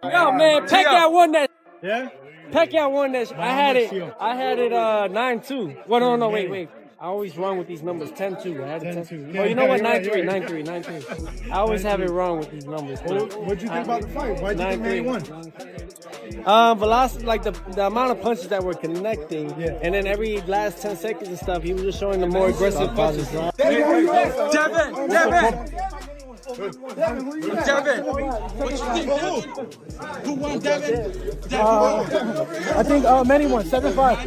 Yo, man, Pacquiao won that. Yeah? Pacquiao won that. I had it 9-2. Well, no, wait. I always wrong with these numbers. 10-2. I had it 10-2. Oh, you know what? 9-3. 9-3. I always have it wrong with these numbers. What'd you think about the fight? Why'd you think Manny won? Velocity, like the amount of punches that were connecting, and then every last 10 seconds and stuff, he was just showing the more aggressive punches. Devin, what you think, Devin? Who won, Devin? I think Manny won 7-5.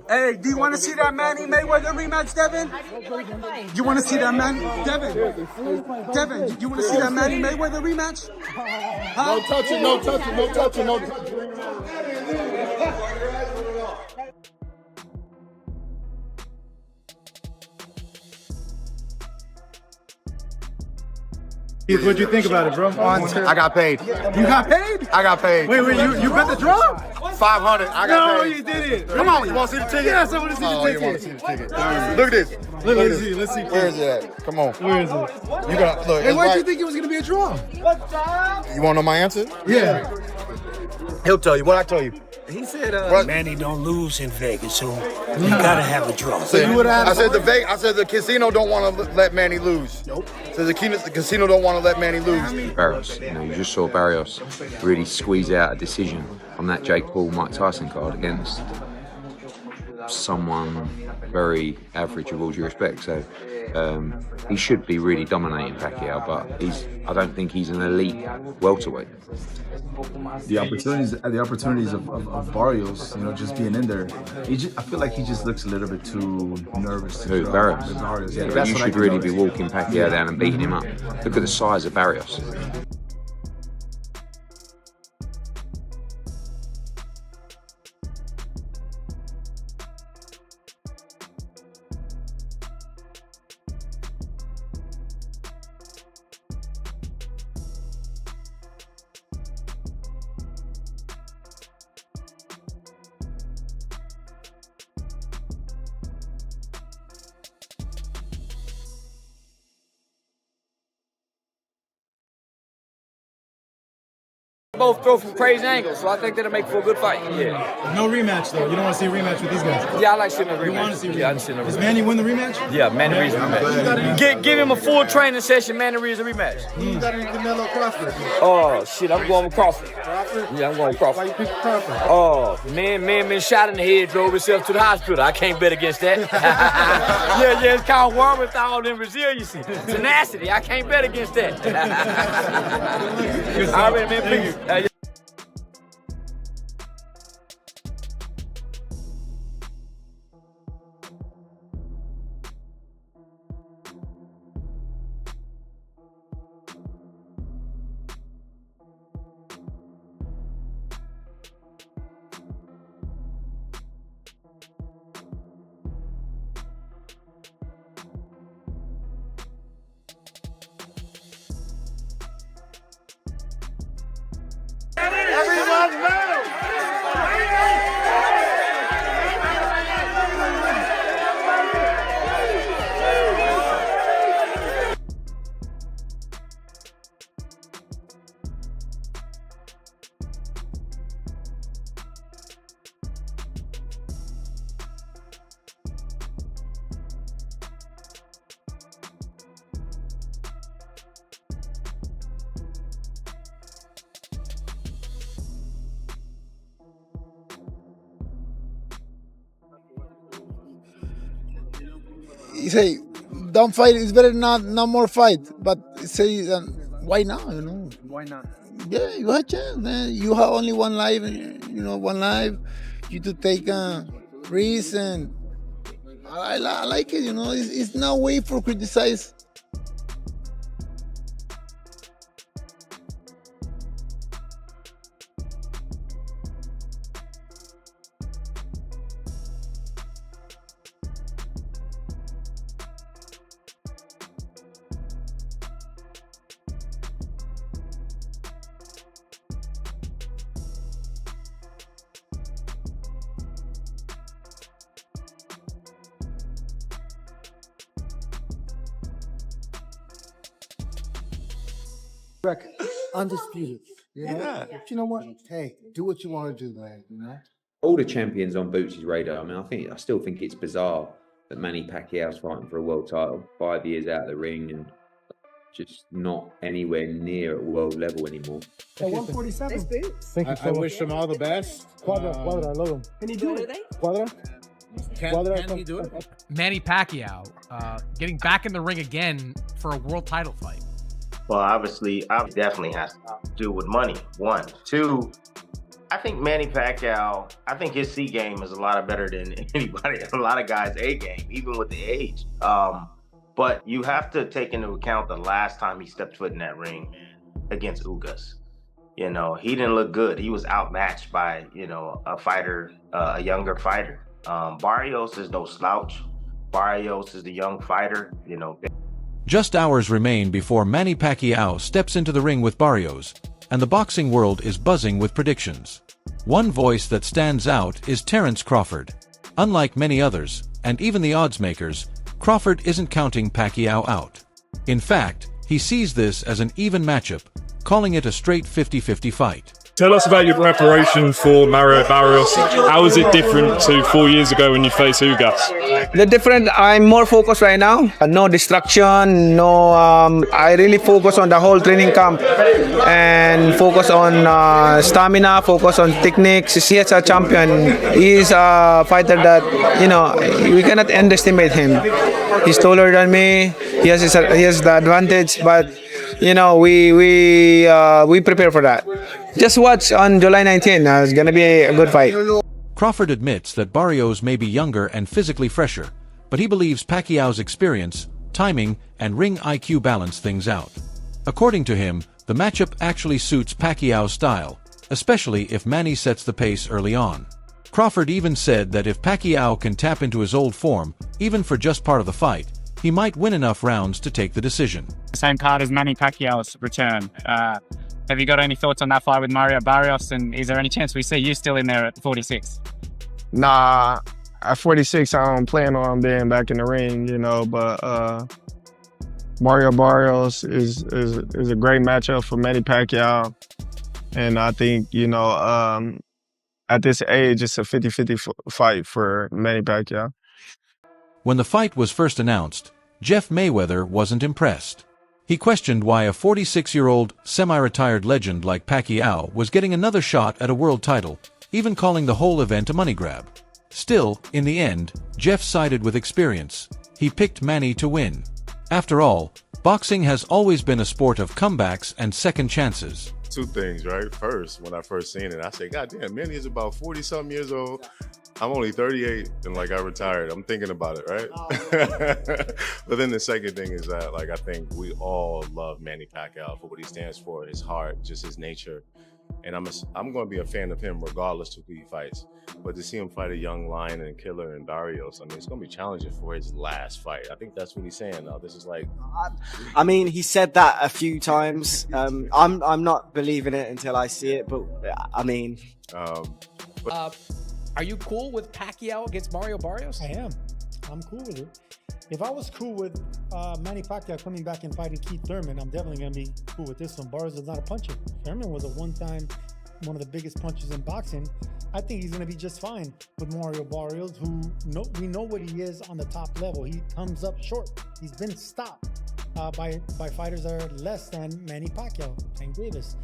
Hey, do you want to see that Manny Mayweather rematch, Devin? You want to see that Manny, Devin, you want to see that Manny Mayweather rematch? Huh? No touching. What'd you think about it, bro? I got paid. You got paid? I got paid. Wait, you bet the draw? 500. I got paid. No, you didn't. Come on, you want to see the ticket? Yes, I want to see the ticket. You want to see the ticket? Look at this. Let's see. Where is it at? Come on. Where is it? You got look. Hey, why did you think it was gonna be a draw? You want to know my answer? Yeah. He'll tell you. What I tell you? He said, Manny don't lose in Vegas, so you gotta have a draw. I said the casino don't want to let Manny lose. Nope. So the casino don't want to let Manny lose. Barrios, you just saw Barrios really squeeze out a decision on that Jake Paul-Mike Tyson card against someone very average with all due respect. So he should be really dominating Pacquiao, but I don't think he's an elite welterweight. The opportunities of Barrios, just being in there, I feel like he just looks a little bit too nervous. Who, Barrios? Barrios, yeah. But you should really be walking Pacquiao down and beating him up. Look at the size of Barrios. Both throw from crazy angles, so I think that'll make for a good fight. Yeah. No rematch though. You don't want to see a rematch with these guys. Yeah, I like seeing a rematch. You want to see a rematch? Yeah, I like seeing a rematch. Does Manny win the rematch? Yeah, Manny Reed's a rematch. Give him a full training session. Manny Reed's a rematch. You got any Canelo Crawford? Oh shit, I'm going with Crawford. Crawford? Yeah, I'm going with Crawford. Why you pick Crawford? Oh, man been shot in the head, drove himself to the hospital. I can't bet against that. yeah, it's kind of warm with all them resiliency. Tenacity, I can't bet against that. All right, man, peace. You say, don't fight. It's better not more fight. But say, why now? why not? Yeah, you have a chance, man. You have only one life. One life. You to take a risk, and I like it. It's no way for criticize. Record. Undisputed. You know? Yeah. But you know what? Hey, do what you want to do, man. You know? All the champions on Boots' radar. I mean, I still think it's bizarre that Manny Pacquiao's fighting for a world title 5 years out of the ring and just not anywhere near at world level anymore. At 147. Thank you. I wish him all the best. Quadra, I love him. Can he do it? Quadra? Can he do it? Manny Pacquiao getting back in the ring again for a world title fight. Well, obviously, it definitely has to do with money, one. Two, I think Manny Pacquiao, I think his C game is a lot better than anybody, a lot of guys' A game, even with the age. But you have to take into account the last time he stepped foot in that ring against Ugas. You know, he didn't look good. He was outmatched by, you know, a fighter, a younger fighter. Barrios is no slouch. Barrios is the young fighter, you know. Just hours remain before Manny Pacquiao steps into the ring with Barrios, and the boxing world is buzzing with predictions. One voice that stands out is Terence Crawford. Unlike many others, and even the odds makers, Crawford isn't counting Pacquiao out. In fact, he sees this as an even matchup, calling it a straight 50-50 fight. Tell us about your preparation for Mario Barrios. How is it different to 4 years ago when you faced Ugas? The different, I'm more focused right now. No distraction, no, I really focus on the whole training camp and focus on stamina, focus on techniques. He is a champion. He's a fighter that, you know, we cannot underestimate him. He's taller than me. He has the advantage, but you know, we prepare for that. Just watch on July 19th. It's going to be a good fight. Crawford admits that Barrios may be younger and physically fresher, but he believes Pacquiao's experience, timing, and ring IQ balance things out. According to him, the matchup actually suits Pacquiao's style, especially if Manny sets the pace early on. Crawford even said that if Pacquiao can tap into his old form, even for just part of the fight, he might win enough rounds to take the decision. Same card as Manny Pacquiao's return. Have you got any thoughts on that fight with Mario Barrios? And is there any chance we see you still in there at 46? Nah, at 46, I don't plan on being back in the ring, you know, but Mario Barrios is a great matchup for Manny Pacquiao. And I think, you know, at this age, it's a 50-50 fight for Manny Pacquiao. When the fight was first announced, Jeff Mayweather wasn't impressed. He questioned why a 46-year-old, semi-retired legend like Pacquiao was getting another shot at a world title, even calling the whole event a money grab. Still, in the end, Jeff sided with experience. He picked Manny to win. After all, boxing has always been a sport of comebacks and second chances. Two things, right? First, when I first seen it, I said, God damn, Manny is about 40-something years old. I'm only 38 and like I retired. I'm thinking about it, right? Oh. But then the second thing is that like I think we all love Manny Pacquiao for what he stands for, his heart, just his nature. And I'm going to be a fan of him regardless of who he fights. But to see him fight a young lion and killer and Barrios, I mean, it's going to be challenging for his last fight. I think that's what he's saying now. This is like... I mean, he said that a few times. I'm not believing it until I see it, but I mean... Are you cool with Pacquiao against Mario Barrios? I am. I'm cool with it. If I was cool with Manny Pacquiao coming back and fighting Keith Thurman, I'm definitely going to be cool with this one. Barrios is not a puncher. Thurman was one of the biggest punchers in boxing. I think he's going to be just fine with Mario Barrios, who we know what he is on the top level. He comes up short. He's been stopped by fighters that are less than Manny Pacquiao and Davis.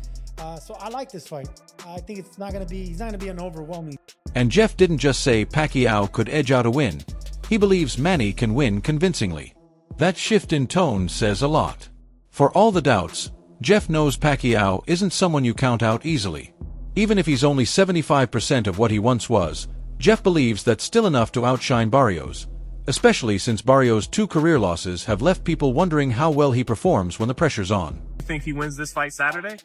So I like this fight. I think he's not going to be an overwhelming. And Jeff didn't just say Pacquiao could edge out a win. He believes Manny can win convincingly. That shift in tone says a lot. For all the doubts, Jeff knows Pacquiao isn't someone you count out easily. Even if he's only 75% of what he once was, Jeff believes that's still enough to outshine Barrios, especially since Barrios' 2 career losses have left people wondering how well he performs when the pressure's on. You think he wins this fight Saturday?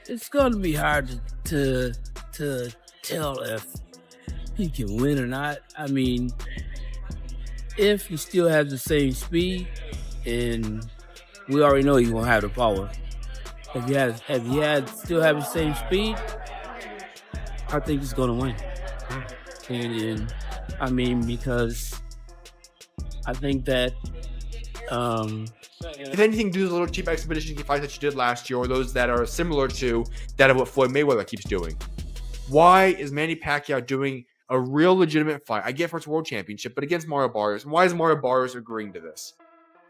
It's gonna be hard to tell if he can win or not. I mean, if he still has the same speed, and we already know he's gonna have the power. If he still have the same speed, I think he's gonna win. And I mean, because I think that if anything, do the little cheap expedition fights that you did last year, or those that are similar to that of what Floyd Mayweather keeps doing. Why is Manny Pacquiao doing a real legitimate fight? I get for its world championship, but against Mario Barrios. And why is Mario Barrios agreeing to this?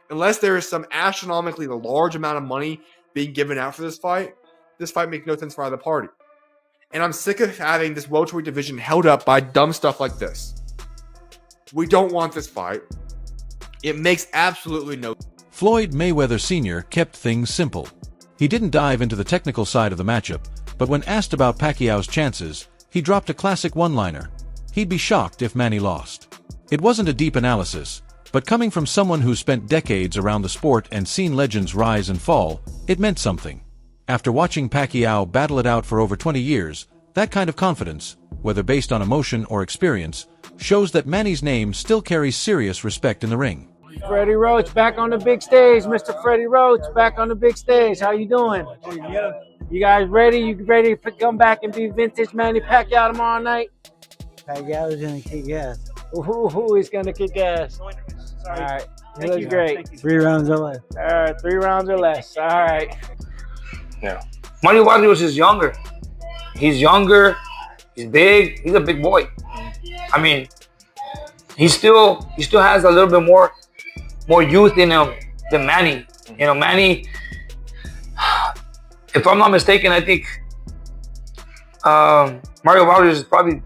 Unless there is some astronomically large amount of money being given out for this fight makes no sense for either party. And I'm sick of having this welterweight division held up by dumb stuff like this. We don't want this fight. It makes absolutely no sense. Floyd Mayweather Sr. kept things simple. He didn't dive into the technical side of the matchup, but when asked about Pacquiao's chances, he dropped a classic one-liner. He'd be shocked if Manny lost. It wasn't a deep analysis, but coming from someone who spent decades around the sport and seen legends rise and fall, it meant something. After watching Pacquiao battle it out for over 20 years, that kind of confidence, whether based on emotion or experience, shows that Manny's name still carries serious respect in the ring. Freddie Roach back on the big stage. Mr. Freddie Roach back on the big stage. How you doing? You guys ready? You ready to come back and be vintage Manny Pacquiao tomorrow night? Pacquiao is going to kick ass. Who is going to kick ass? All right. He looks great. 3 rounds or less. All right. 3 rounds or less. All right. Yeah. Mario Barrios is younger. He's younger. He's big. He's a big boy. I mean, he still has a little bit more youth in him than Manny. You know, Manny, if I'm not mistaken, I think Mario Barrios is probably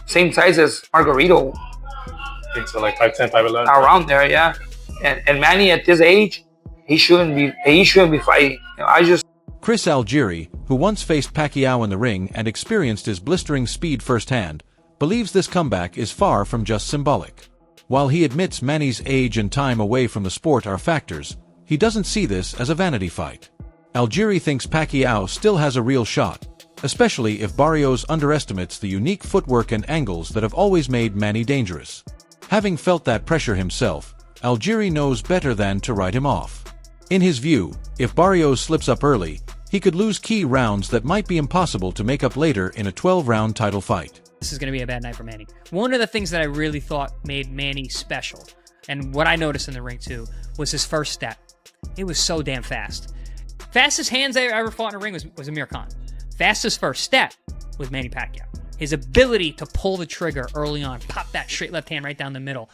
same size as Margarito. I think so, like 5'10", 5'11". Around there, yeah. And Manny at this age, he shouldn't be fighting. You know, Chris Algieri, who once faced Pacquiao in the ring and experienced his blistering speed firsthand, believes this comeback is far from just symbolic. While he admits Manny's age and time away from the sport are factors, he doesn't see this as a vanity fight. Algieri thinks Pacquiao still has a real shot, especially if Barrios underestimates the unique footwork and angles that have always made Manny dangerous. Having felt that pressure himself, Algieri knows better than to write him off. In his view, if Barrios slips up early, he could lose key rounds that might be impossible to make up later in a 12-round title fight. This is going to be a bad night for Manny. One of the things that I really thought made Manny special, and what I noticed in the ring too, was his first step. It was so damn fast. Fastest hands I ever fought in a ring was Amir Khan. Fastest first step was Manny Pacquiao. His ability to pull the trigger early on, pop that straight left hand right down the middle.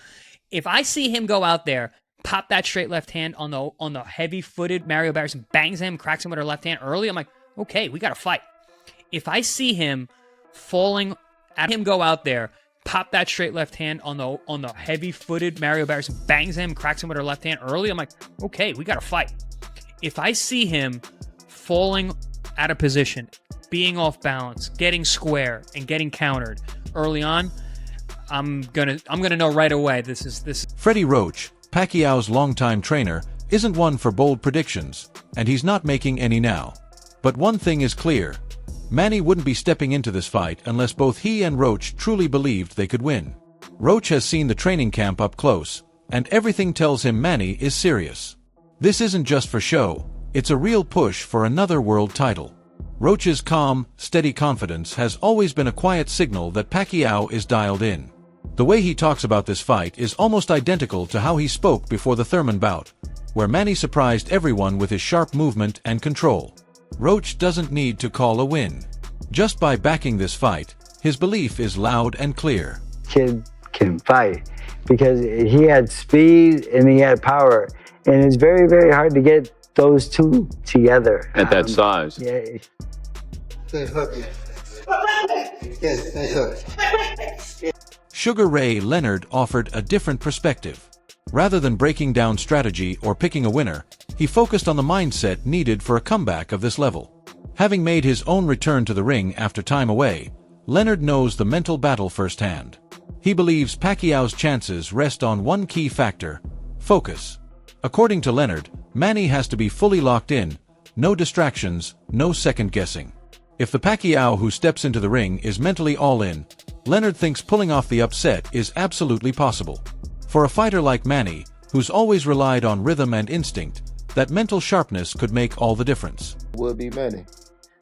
If I see him go out there, pop that straight left hand on the heavy-footed Mario Barrios and bangs him, cracks him with her left hand early, I'm like, okay, we got to fight. If I see him falling at him go out there, pop that straight left hand on the heavy-footed Mario Barrios and bangs him, cracks him with her left hand early, I'm like, okay, we got to fight. If I see him falling out of position, being off balance, getting square, and getting countered early on, I'm gonna know right away this. Freddie Roach, Pacquiao's longtime trainer, isn't one for bold predictions, and he's not making any now. But one thing is clear. Manny wouldn't be stepping into this fight unless both he and Roach truly believed they could win. Roach has seen the training camp up close, and everything tells him Manny is serious. This isn't just for show, it's a real push for another world title. Roach's calm, steady confidence has always been a quiet signal that Pacquiao is dialed in. The way he talks about this fight is almost identical to how he spoke before the Thurman bout, where Manny surprised everyone with his sharp movement and control. Roach doesn't need to call a win. Just by backing this fight, his belief is loud and clear. Kid can fight because he had speed and he had power. And it's very, very hard to get those two together. At that size. Yeah. Good hook. Yes, nice hook. Sugar Ray Leonard offered a different perspective. Rather than breaking down strategy or picking a winner, he focused on the mindset needed for a comeback of this level. Having made his own return to the ring after time away, Leonard knows the mental battle firsthand. He believes Pacquiao's chances rest on one key factor: focus. According to Leonard, Manny has to be fully locked in, no distractions, no second-guessing. If the Pacquiao who steps into the ring is mentally all in, Leonard thinks pulling off the upset is absolutely possible. For a fighter like Manny, who's always relied on rhythm and instinct, that mental sharpness could make all the difference. Would be Manny.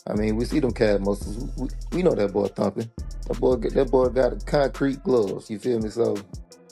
I mean, we see them calf muscles. We know that boy thumping. That boy got concrete gloves. You feel me? So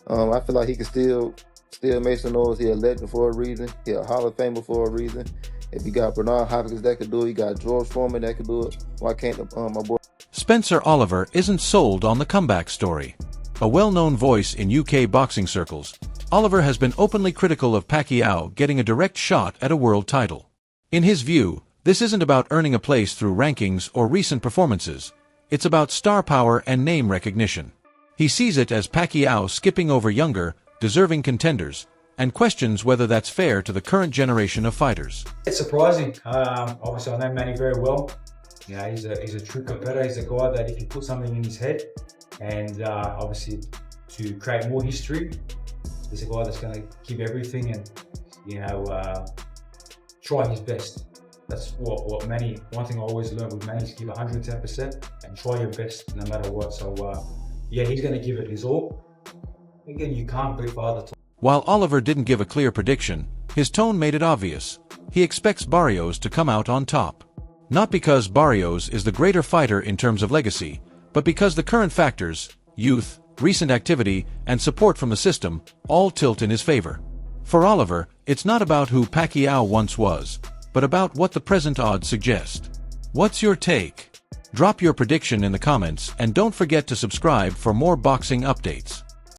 I feel like he can still Still makes some noise. He a legend for a reason. He a Hall of Famer for a reason. If you got Bernard Hopkins that could do it, you got George Foreman that could do it. Why can't my boy? Spencer Oliver isn't sold on the comeback story. A well-known voice in UK boxing circles, Oliver has been openly critical of Pacquiao getting a direct shot at a world title. In his view, this isn't about earning a place through rankings or recent performances. It's about star power and name recognition. He sees it as Pacquiao skipping over younger, deserving contenders, and questions whether that's fair to the current generation of fighters. It's surprising. Obviously, I know Manny very well. You know, he's a true competitor. He's a guy that if you put something in his head, and obviously to create more history, he's a guy that's going to give everything and try his best. That's what Manny. One thing I always learned with Manny is give 110% and try your best no matter what. So yeah, he's going to give it his all. Again, you can't beat Father. While Oliver didn't give a clear prediction, his tone made it obvious. He expects Barrios to come out on top. Not because Barrios is the greater fighter in terms of legacy, but because the current factors, youth, recent activity, and support from the system, all tilt in his favor. For Oliver, it's not about who Pacquiao once was, but about what the present odds suggest. What's your take? Drop your prediction in the comments and don't forget to subscribe for more boxing updates.